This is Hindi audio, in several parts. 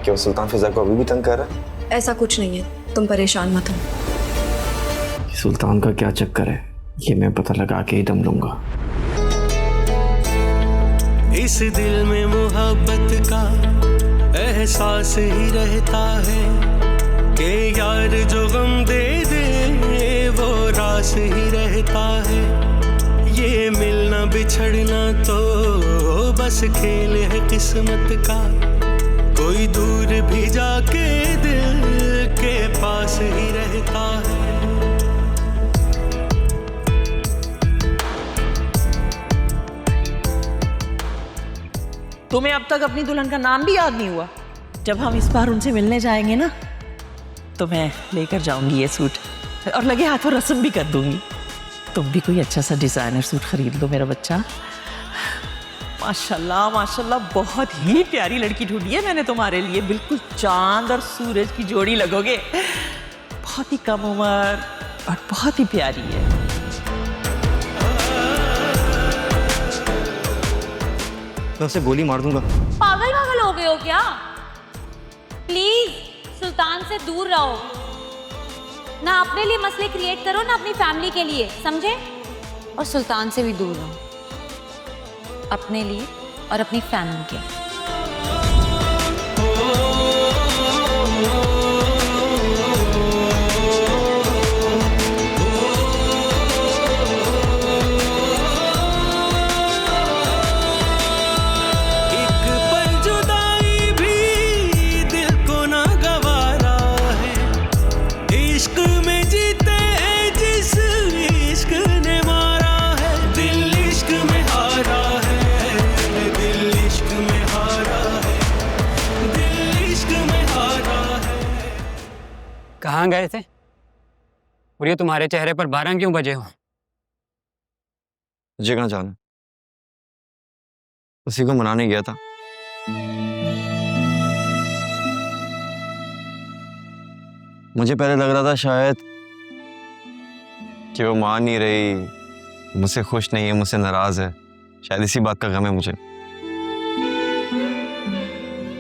क्या वो सुल्तान फिजा को अभी भी तंग कर रहा है? ऐसा कुछ नहीं है, तुम परेशान मत हो। सुल्तान का क्या चक्कर है ये मैं पता लगा के ही दम लूंगा। इस दिल में मोहब्बत का एहसास ही रहता है कि यार जो गम दे दे वो रास ही रहता है। ये मिलना बिछड़ना तो बस खेल है किस्मत का, कोई दूर भी जाके दिल के पास ही रहता है। तुम्हें अब तक अपनी दुल्हन का नाम भी याद नहीं हुआ? जब हम इस बार उनसे मिलने जाएंगे ना तो मैं लेकर जाऊंगी ये सूट और लगे हाथों रस्म भी कर दूंगी। तुम भी कोई अच्छा सा डिजाइनर सूट खरीद लो मेरा बच्चा। माशाल्लाह माशाल्लाह, बहुत ही प्यारी लड़की ढूंढी है मैंने तुम्हारे लिए। बिल्कुल चांद और सूरज की जोड़ी लगोगे। बहुत ही कम उम्र और बहुत ही प्यारी है। मैं उसे गोली मार दूंगा। पागल पागल हो गए हो क्या? प्लीज सुल्तान से दूर रहो ना, अपने लिए मसले क्रिएट करो ना अपनी फैमिली के लिए, समझे? और सुल्तान से भी दूर रहो अपने लिए और अपनी फैमिली के। कहाँ गए थे और ये तुम्हारे चेहरे पर 12 क्यों बजे हो? मुझे कहाँ जाना, उसी को मनाने गया था। मुझे पहले लग रहा था शायद कि वो मान नहीं रही, मुझसे खुश नहीं है, मुझसे नाराज है, शायद इसी बात का गम है मुझे।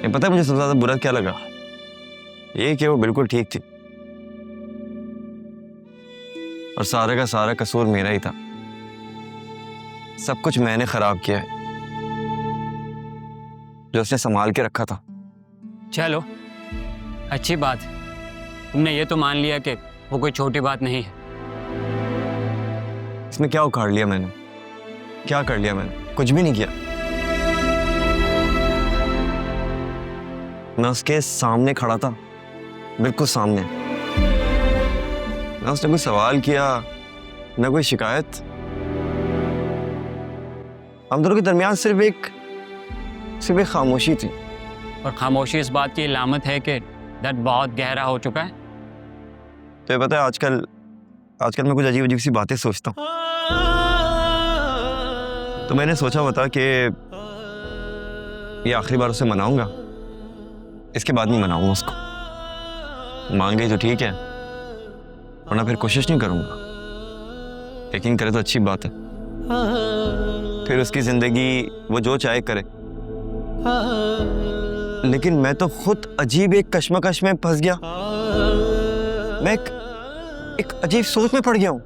ये पता है मुझे सबसे ज्यादा बुरा क्या लगा? ये कि वो बिल्कुल ठीक थी और सारे का सारा कसूर मेरा ही था। सब कुछ मैंने खराब किया है जो उसने संभाल के रखा था। चलो अच्छी बात है, तुमने ये तो मान लिया कि वो कोई छोटी बात नहीं है। इसमें क्या उखाड़ लिया मैंने? क्या कर लिया मैंने? कुछ भी नहीं किया। मैं उसके सामने खड़ा था, बिल्कुल सामने। ना उसने कोई सवाल किया ना कोई शिकायत। हम दोनों के दरमियान सिर्फ एक खामोशी थी। और खामोशी इस बात की इलामत है कि दर्द बहुत गहरा हो चुका है। तो ये पता है आजकल मैं कुछ अजीब अजीब सी बातें सोचता हूँ। तो मैंने सोचा बता कि ये आखिरी बार उसे मनाऊंगा, इसके बाद नहीं मनाऊंगा उसको। मान गई तो ठीक है, वरना फिर कोशिश नहीं करूंगा। यकीन करे तो अच्छी बात है, फिर उसकी जिंदगी वो जो चाहे करे। लेकिन मैं तो खुद अजीब एक कश्मकश में फंस गया। मैं एक अजीब सोच में पड़ गया हूं।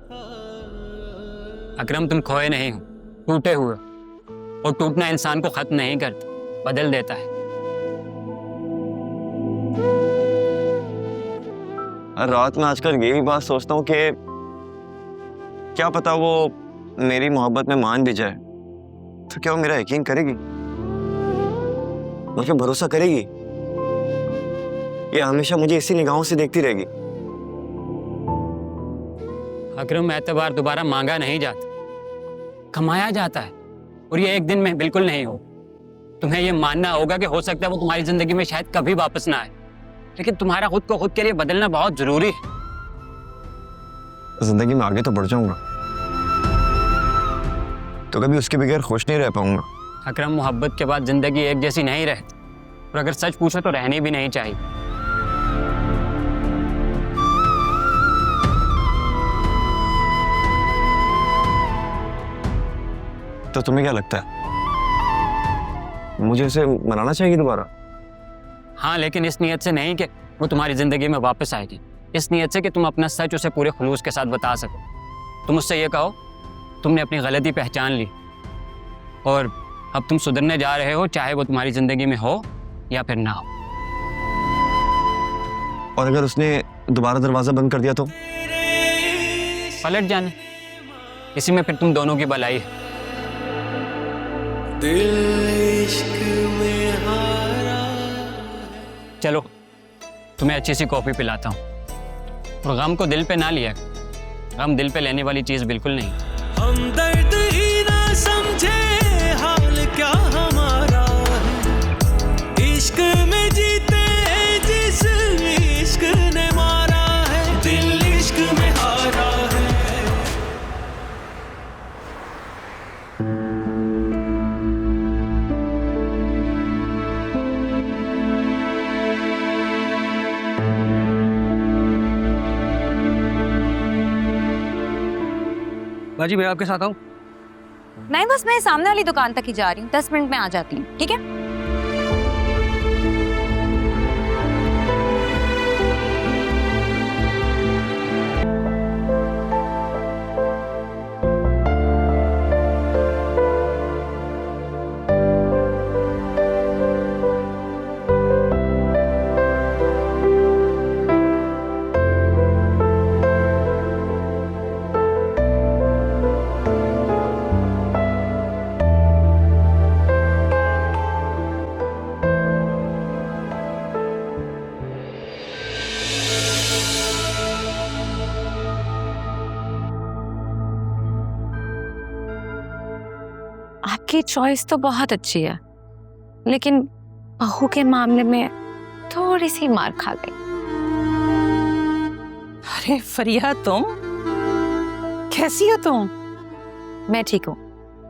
अकरम तुम खोए नहीं हो, टूटे हुए, और टूटना इंसान को खत्म नहीं करता, बदल देता है। हर रात में आजकल यही बात सोचता हूँ कि क्या पता वो मेरी मोहब्बत में मान भी जाए तो क्या वो मेरा यकीन करेगी, मुझ पर भरोसा करेगी, या हमेशा मुझे इसी निगाहों से देखती रहेगी? अकरम एतबार दोबारा मांगा नहीं जाता, कमाया जाता है, और ये एक दिन में बिल्कुल नहीं हो। तुम्हें ये मानना होगा कि हो सकता है वो तुम्हारी जिंदगी में शायद कभी वापस ना आए, लेकिन तुम्हारा खुद को खुद के लिए बदलना बहुत जरूरी है। जिंदगी में आगे तो बढ़ जाऊंगा, तो कभी उसके बगैर खुश नहीं रह पाऊंगा। अकरम मोहब्बत के बाद जिंदगी एक जैसी नहीं रहती, और अगर सच पूछो तो रहनी भी नहीं चाहिए। तो तुम्हें क्या लगता है, मुझे उसे मनाना चाहिए दोबारा? हाँ, लेकिन इस नीयत से नहीं कि वो तुम्हारी ज़िंदगी में वापस आएगी, इस नीयत से कि तुम अपना सच उसे पूरे खुलूस के साथ बता सको। तुम उससे ये कहो तुमने अपनी गलती पहचान ली और अब तुम सुधरने जा रहे हो, चाहे वो तुम्हारी ज़िंदगी में हो या फिर ना हो। और अगर उसने दोबारा दरवाज़ा बंद कर दिया तो? पलट जाने, इसी में फिर तुम दोनों की भलाई है। दिल इश्क में हारा। चलो तुम्हें अच्छी सी कॉफ़ी पिलाता हूँ, और गम को दिल पे ना लिया, गम दिल पे लेने वाली चीज़ बिल्कुल नहीं। हम दर्द ही ना समझे हाल क्या हमारा है, इश्क में जीते जिस इश्क ने मारा है, दिल इश्क में हारा है। बाजी मैं आपके साथ आऊँ? नहीं, बस मैं सामने वाली दुकान तक ही जा रही हूँ, 10 मिनट में आ जाती हूँ, ठीक है? आपकी चॉइस तो बहुत अच्छी है, लेकिन बहू के मामले में थोड़ी सी मार खा गई। अरे फरिया, तुम कैसी हो तुम? मैं ठीक हूँ,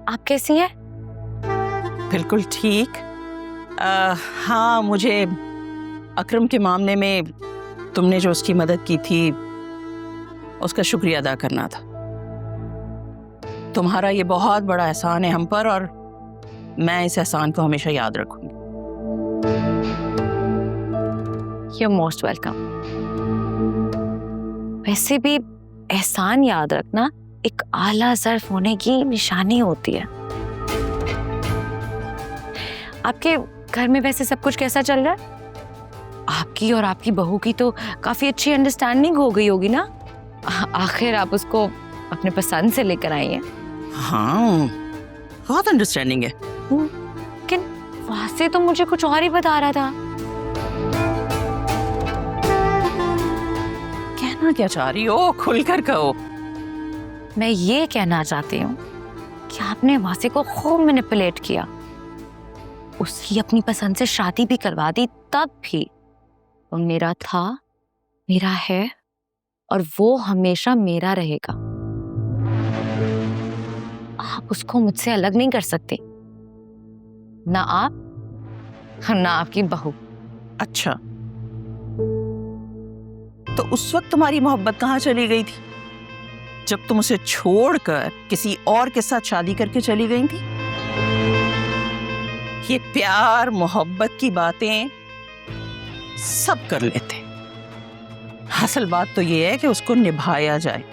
आप कैसी हैं? बिल्कुल ठीक। हाँ, मुझे अकरम के मामले में तुमने जो उसकी मदद की थी उसका शुक्रिया अदा करना था। तुम्हारा ये बहुत बड़ा एहसान है हम पर, और मैं इस एहसान को हमेशा याद रखूंगी। You're most welcome। वैसे भी एहसान याद रखना एक आला ज़र्फ होने की निशानी होती है। आपके घर में वैसे सब कुछ कैसा चल रहा है? आपकी और आपकी बहू की तो काफी अच्छी अंडरस्टैंडिंग हो गई होगी ना? आखिर आप उसको अपने पसंद से लेकर आई हैं। हाँ, बहुत अंडरस्टैंडिंग है। लेकिन वहां से तो मुझे कुछ और ही बता रहा था। कहना क्या चाह रही हो? खुलकर कहो। मैं ये कहना चाहती हूँ कि आपने वासे को खूब मैनिपुलेट किया, उसकी अपनी पसंद से शादी भी करवा दी, तब भी वो मेरा था, मेरा है और वो हमेशा मेरा रहेगा। आप उसको मुझसे अलग नहीं कर सकते, ना आप ना आपकी बहू। अच्छा, तो उस वक्त तुम्हारी मोहब्बत कहाँ चली गई थी जब तुम उसे छोड़कर किसी और के साथ शादी करके चली गई थी? ये प्यार मोहब्बत की बातें सब कर लेते, असल बात तो ये है कि उसको निभाया जाए।